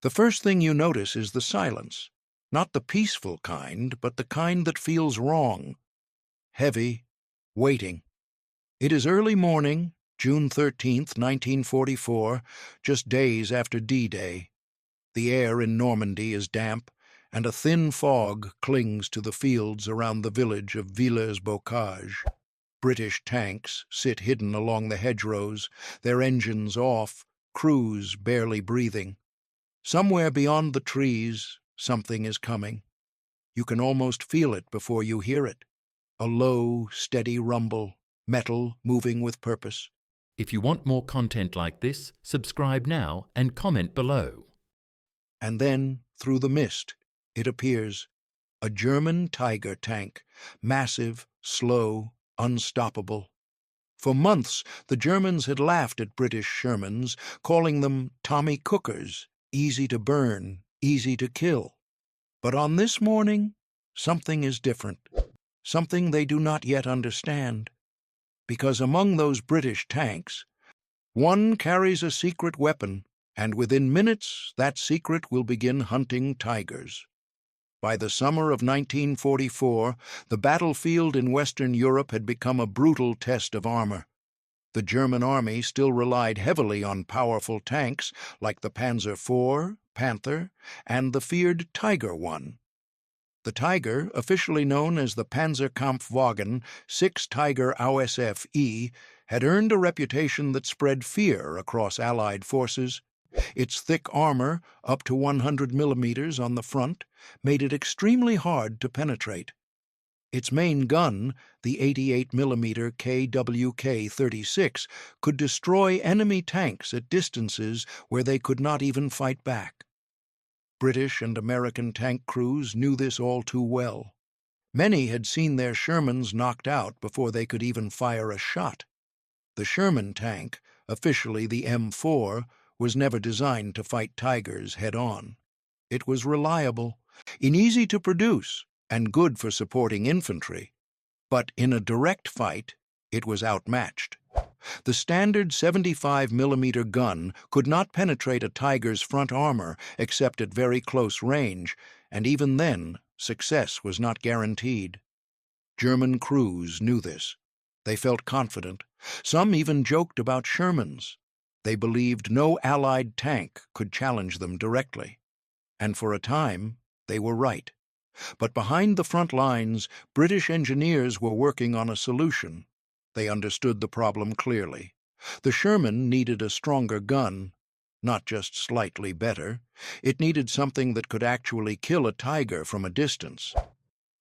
The first thing you notice is the silence, not the peaceful kind, but the kind that feels wrong, heavy, waiting. It is early morning, June 13th, 1944, just days after D-Day. The air in Normandy is damp, and a thin fog clings to the fields around the village of Villers-Bocage. British tanks sit hidden along the hedgerows, their engines off, crews barely breathing. Somewhere beyond the trees, something is coming. You can almost feel it before you hear it. A low, steady rumble, metal moving with purpose. If you want more content like this, subscribe now and comment below. And then, through the mist, it appears. A German Tiger tank, massive, slow, unstoppable. For months, the Germans had laughed at British Shermans, calling them Tommy Cookers, easy to burn, easy to kill. But on this morning, something is different, something they do not yet understand. Because among those British tanks, one carries a secret weapon, and within minutes that secret will begin hunting tigers. By the summer of 1944, the battlefield in Western Europe had become a brutal test of armor. The German army still relied heavily on powerful tanks like the Panzer IV, Panther, and the feared Tiger I. The Tiger, officially known as the Panzerkampfwagen 6 Tiger AUSF-E, had earned a reputation that spread fear across Allied forces. Its thick armor, up to 100 millimeters on the front, made it extremely hard to penetrate. Its main gun, the 88mm KWK-36, could destroy enemy tanks at distances where they could not even fight back. British and American tank crews knew this all too well. Many had seen their Shermans knocked out before they could even fire a shot. The Sherman tank, officially the M4, was never designed to fight Tigers head-on. It was reliable, easy to produce, and good for supporting infantry. But in a direct fight, it was outmatched. The standard 75mm gun could not penetrate a Tiger's front armor except at very close range, and even then, success was not guaranteed. German crews knew this. They felt confident. Some even joked about Shermans. They believed no Allied tank could challenge them directly. And for a time, they were right. But behind the front lines, British engineers were working on a solution. They understood the problem clearly. The Sherman needed a stronger gun, not just slightly better. It needed something that could actually kill a Tiger from a distance.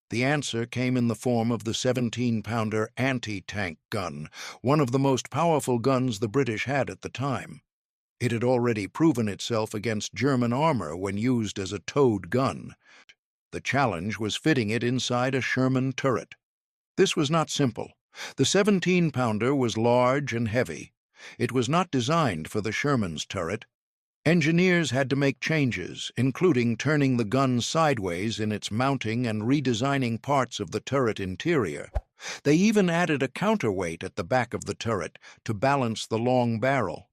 The answer came in the form of the 17-pounder anti-tank gun, one of the most powerful guns the British had at the time. It had already proven itself against German armor when used as a towed gun. The challenge was fitting it inside a Sherman turret. This was not simple. The 17-pounder was large and heavy. It was not designed for the Sherman's turret. Engineers had to make changes, including turning the gun sideways in its mounting and redesigning parts of the turret interior. They even added a counterweight at the back of the turret to balance the long barrel.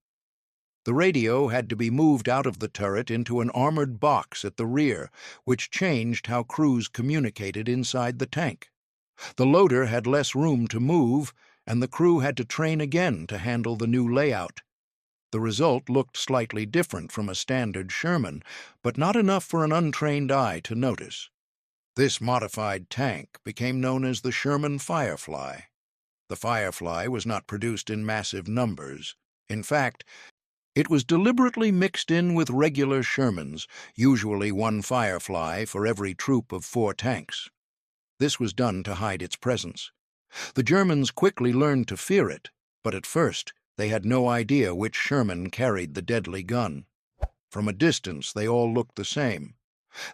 The radio had to be moved out of the turret into an armored box at the rear, which changed how crews communicated inside the tank. The loader had less room to move, and the crew had to train again to handle the new layout. The result looked slightly different from a standard Sherman, but not enough for an untrained eye to notice. This modified tank became known as the Sherman Firefly. The Firefly was not produced in massive numbers. In fact, it was deliberately mixed in with regular Shermans, usually one Firefly for every troop of 4 tanks. This was done to hide its presence. The Germans quickly learned to fear it, but at first they had no idea which Sherman carried the deadly gun. From a distance, they all looked the same.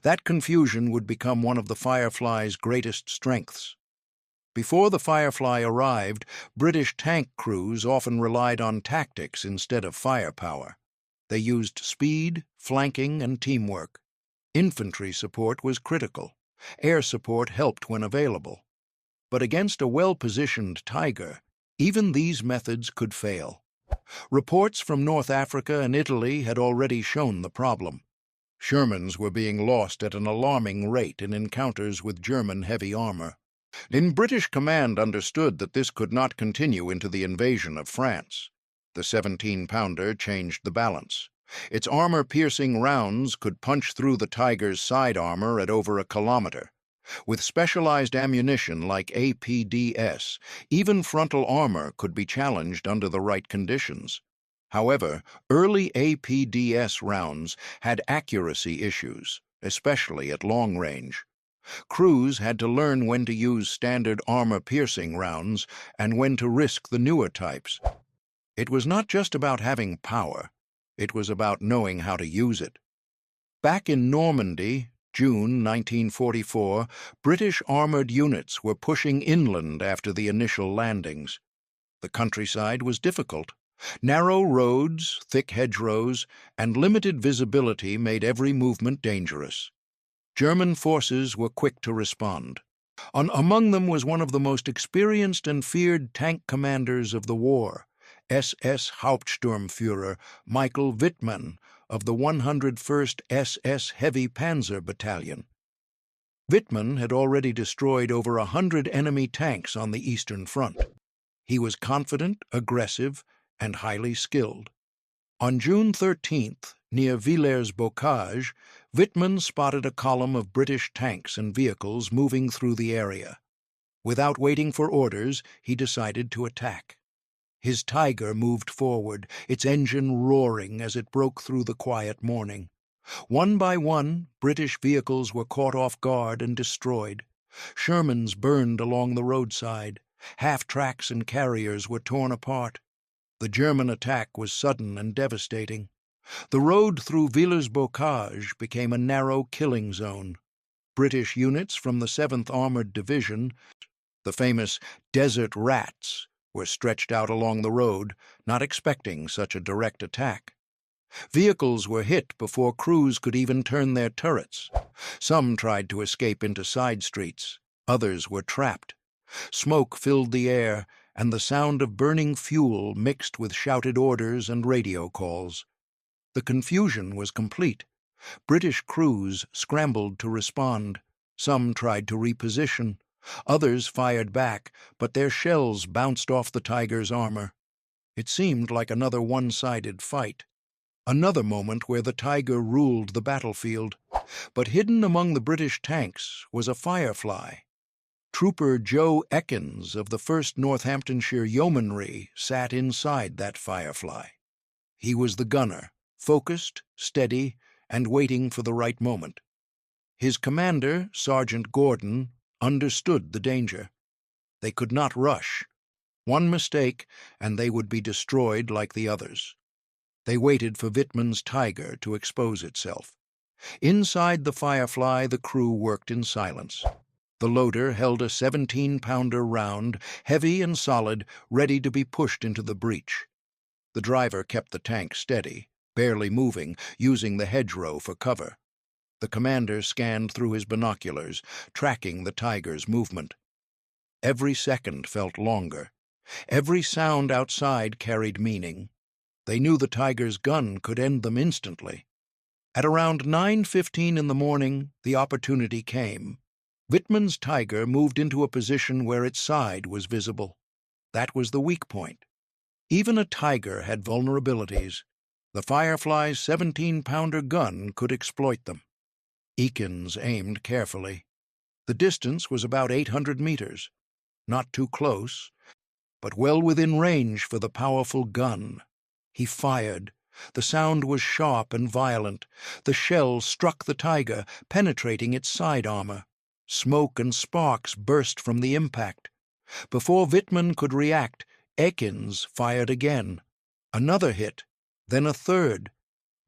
That confusion would become one of the Firefly's greatest strengths. Before the Firefly arrived, British tank crews often relied on tactics instead of firepower. They used speed, flanking, and teamwork. Infantry support was critical. Air support helped when available. But against a well-positioned Tiger, even these methods could fail. Reports from North Africa and Italy had already shown the problem. Shermans were being lost at an alarming rate in encounters with German heavy armor. British command understood that this could not continue into the invasion of France. The 17-pounder changed the balance. Its armor-piercing rounds could punch through the Tiger's side armor at over a kilometer. With specialized ammunition like APDS, even frontal armor could be challenged under the right conditions. However, early APDS rounds had accuracy issues, especially at long range. Crews had to learn when to use standard armor-piercing rounds and when to risk the newer types. It was not just about having power, it was about knowing how to use it. Back in Normandy, June 1944, British armored units were pushing inland after the initial landings. The countryside was difficult. Narrow roads, thick hedgerows, and limited visibility made every movement dangerous. German forces were quick to respond. Among them was one of the most experienced and feared tank commanders of the war, SS Hauptsturmführer Michael Wittmann of the 101st SS Heavy Panzer Battalion. Wittmann had already destroyed over 100 enemy tanks on the Eastern Front. He was confident, aggressive, and highly skilled. On June 13th, near Villers-Bocage, Wittmann spotted a column of British tanks and vehicles moving through the area. Without waiting for orders, he decided to attack. His Tiger moved forward, its engine roaring as it broke through the quiet morning. One by one, British vehicles were caught off guard and destroyed. Shermans burned along the roadside. Half-tracks and carriers were torn apart. The German attack was sudden and devastating. The road through Villers-Bocage became a narrow killing zone. British units from the 7th Armored Division, the famous Desert Rats, were stretched out along the road, not expecting such a direct attack. Vehicles were hit before crews could even turn their turrets. Some tried to escape into side streets. Others were trapped. Smoke filled the air, and the sound of burning fuel mixed with shouted orders and radio calls. The confusion was complete. British crews scrambled to respond. Some tried to reposition. Others fired back, but their shells bounced off the Tiger's armor. It seemed like another one-sided fight. Another moment where the Tiger ruled the battlefield. But hidden among the British tanks was a Firefly. Trooper Joe Ekins of the 1st Northamptonshire Yeomanry sat inside that Firefly. He was the gunner, focused, steady, and waiting for the right moment. His commander, Sergeant Gordon, understood the danger. They could not rush. One mistake, and they would be destroyed like the others. They waited for Wittmann's Tiger to expose itself. Inside the Firefly, the crew worked in silence. The loader held a 17-pounder round, heavy and solid, ready to be pushed into the breach. The driver kept the tank steady, barely moving, using the hedgerow for cover. The commander scanned through his binoculars, tracking the Tiger's movement. Every second felt longer. Every sound outside carried meaning. They knew the Tiger's gun could end them instantly. At around 9:15 in the morning, the opportunity came. Wittmann's Tiger moved into a position where its side was visible. That was the weak point. Even a Tiger had vulnerabilities. The Firefly's 17-pounder gun could exploit them. Ekins aimed carefully. The distance was about 800 meters. Not too close, but well within range for the powerful gun. He fired. The sound was sharp and violent. The shell struck the Tiger, penetrating its side armor. Smoke and sparks burst from the impact. Before Wittmann could react, Ekins fired again. Another hit, then a third.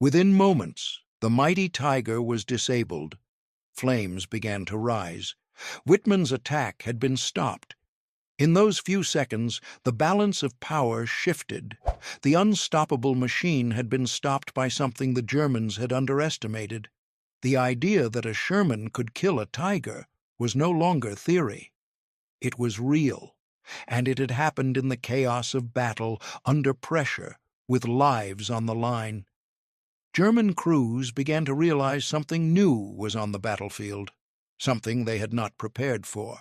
Within moments, the mighty Tiger was disabled. Flames began to rise. Wittmann's attack had been stopped. In those few seconds, the balance of power shifted. The unstoppable machine had been stopped by something the Germans had underestimated. The idea that a Sherman could kill a Tiger was no longer theory. It was real, and it had happened in the chaos of battle, under pressure, with lives on the line. German crews began to realize something new was on the battlefield, something they had not prepared for.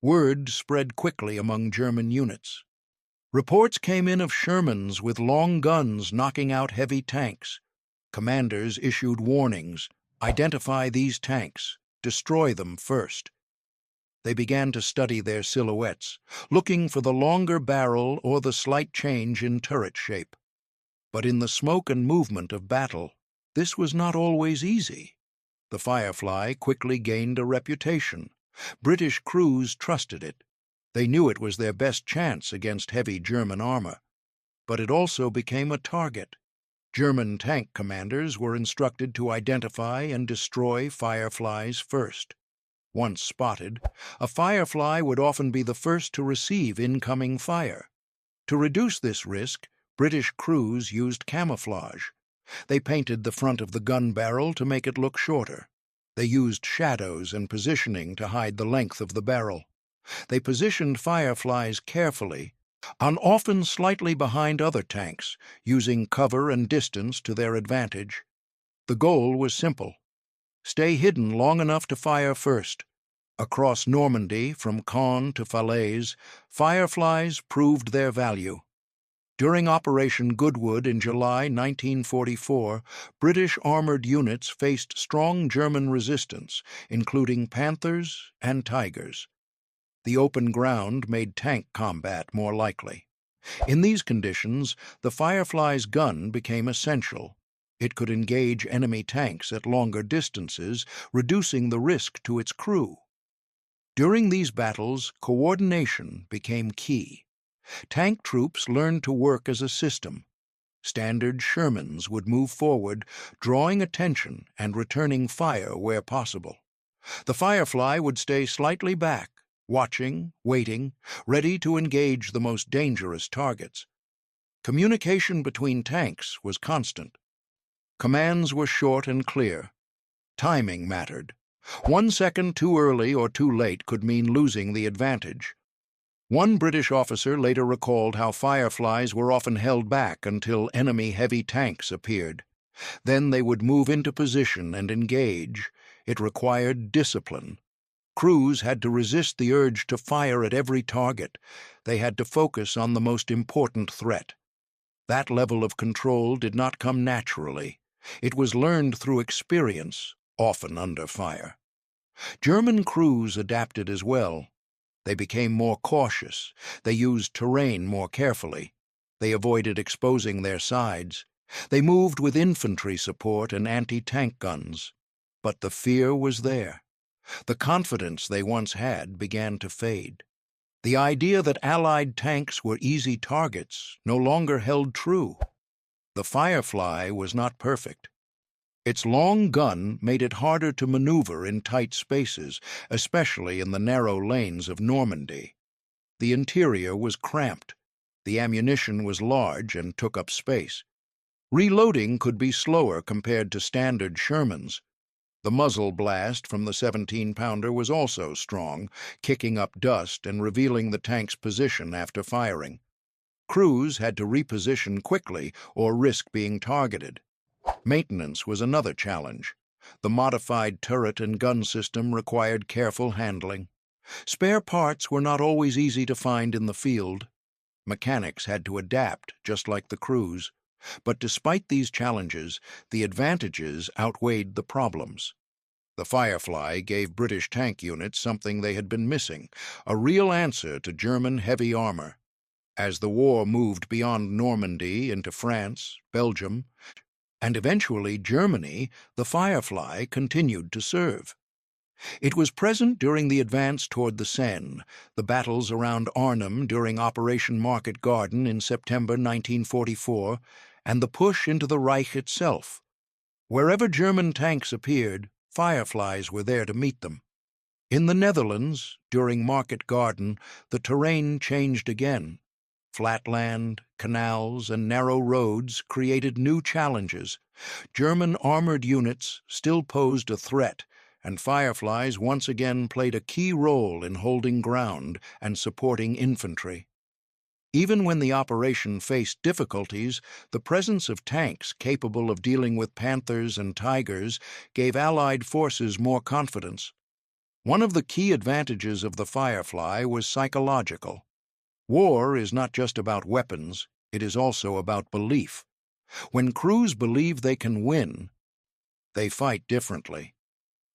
Word spread quickly among German units. Reports came in of Shermans with long guns knocking out heavy tanks. Commanders issued warnings: identify these tanks, destroy them first. They began to study their silhouettes, looking for the longer barrel or the slight change in turret shape. But in the smoke and movement of battle, this was not always easy. The Firefly quickly gained a reputation. British crews trusted it. They knew it was their best chance against heavy German armor. But it also became a target. German tank commanders were instructed to identify and destroy Fireflies first. Once spotted, a Firefly would often be the first to receive incoming fire. To reduce this risk, British crews used camouflage. They painted the front of the gun barrel to make it look shorter. They used shadows and positioning to hide the length of the barrel. They positioned Fireflies carefully, often slightly behind other tanks, using cover and distance to their advantage. The goal was simple: stay hidden long enough to fire first. Across Normandy, from Caen to Falaise, Fireflies proved their value. During Operation Goodwood in July 1944, British armored units faced strong German resistance, including Panthers and Tigers. The open ground made tank combat more likely. In these conditions, the Firefly's gun became essential. It could engage enemy tanks at longer distances, reducing the risk to its crew. During these battles, coordination became key. Tank troops learned to work as a system. Standard Shermans would move forward, drawing attention and returning fire where possible. The Firefly would stay slightly back, watching, waiting, ready to engage the most dangerous targets. Communication between tanks was constant. Commands were short and clear. Timing mattered. 1 second too early or too late could mean losing the advantage. One British officer later recalled how Fireflies were often held back until enemy heavy tanks appeared. Then they would move into position and engage. It required discipline. Crews had to resist the urge to fire at every target. They had to focus on the most important threat. That level of control did not come naturally. It was learned through experience, often under fire. German crews adapted as well. They became more cautious. They used terrain more carefully. They avoided exposing their sides. They moved with infantry support and anti-tank guns. But the fear was there. The confidence they once had began to fade. The idea that Allied tanks were easy targets no longer held true. The Firefly was not perfect. Its long gun made it harder to maneuver in tight spaces, especially in the narrow lanes of Normandy. The interior was cramped. The ammunition was large and took up space. Reloading could be slower compared to standard Shermans. The muzzle blast from the 17-pounder was also strong, kicking up dust and revealing the tank's position after firing. Crews had to reposition quickly or risk being targeted. Maintenance was another challenge. The modified turret and gun system required careful handling. Spare parts were not always easy to find in the field. Mechanics had to adapt, just like the crews. But despite these challenges, the advantages outweighed the problems. The Firefly gave British tank units something they had been missing: a real answer to German heavy armor. As the war moved beyond Normandy into France, Belgium, and eventually Germany, the Firefly continued to serve. It was present during the advance toward the Seine, the battles around Arnhem during Operation Market Garden in September 1944, and the push into the Reich itself. Wherever German tanks appeared, Fireflies were there to meet them. In the Netherlands, during Market Garden, the terrain changed again. Flatland, canals, and narrow roads created new challenges. German armored units still posed a threat, and Fireflies once again played a key role in holding ground and supporting infantry. Even when the operation faced difficulties, the presence of tanks capable of dealing with panthers and tigers gave Allied forces more confidence. One of the key advantages of the Firefly was psychological. War is not just about weapons, it is also about belief. When crews believe they can win, they fight differently.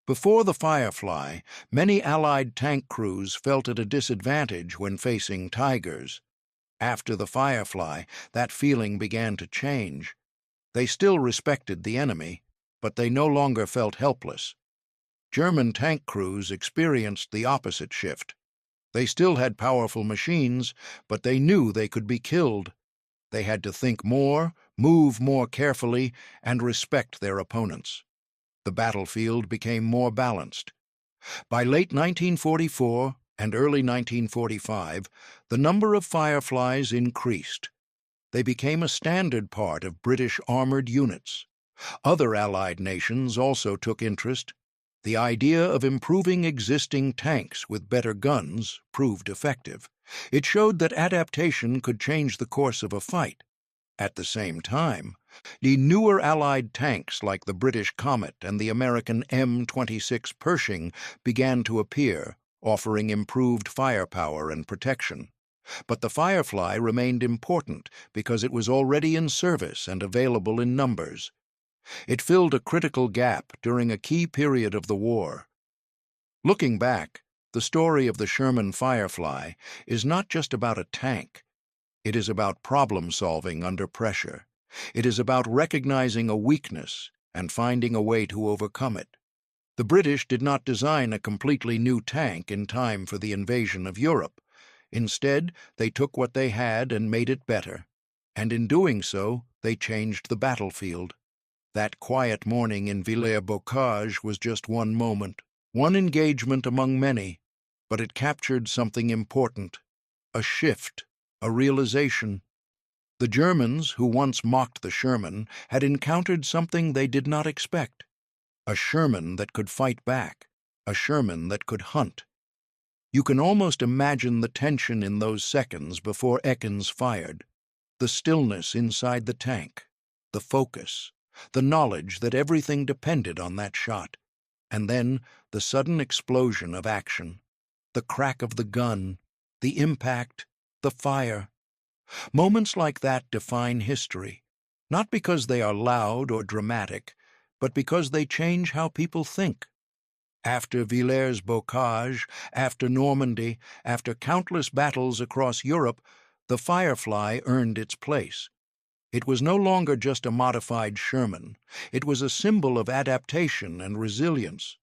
Before the Firefly, many Allied tank crews felt at a disadvantage when facing tigers. After the Firefly, that feeling began to change. They still respected the enemy, but they no longer felt helpless. German tank crews experienced the opposite shift. They still had powerful machines, but they knew they could be killed. They had to think more, move more carefully, and respect their opponents. The battlefield became more balanced. By late 1944 and early 1945, the number of Fireflies increased. They became a standard part of British armored units. Other Allied nations also took interest. The idea of improving existing tanks with better guns proved effective. It showed that adaptation could change the course of a fight. At the same time, the newer Allied tanks like the British Comet and the American M26 Pershing began to appear, offering improved firepower and protection. But the Firefly remained important because it was already in service and available in numbers. It filled a critical gap during a key period of the war. Looking back, the story of the Sherman Firefly is not just about a tank. It is about problem-solving under pressure. It is about recognizing a weakness and finding a way to overcome it. The British did not design a completely new tank in time for the invasion of Europe. Instead, they took what they had and made it better. And in doing so, they changed the battlefield. That quiet morning in Villers-Bocage was just one moment, one engagement among many, but it captured something important, a shift, a realization. The Germans, who once mocked the Sherman, had encountered something they did not expect. A Sherman that could fight back, a Sherman that could hunt. You can almost imagine the tension in those seconds before Ekins fired. The stillness inside the tank, the focus, the knowledge that everything depended on that shot. And then the sudden explosion of action, the crack of the gun, the impact, the fire. Moments like that define history, not because they are loud or dramatic, but because they change how people think. After Villers-Bocage, after Normandy, after countless battles across Europe, the Firefly earned its place. It was no longer just a modified Sherman. It was a symbol of adaptation and resilience.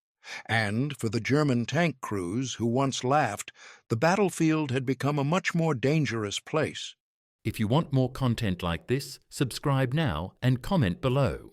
And for the German tank crews who once laughed, the battlefield had become a much more dangerous place. If you want more content like this, subscribe now and comment below.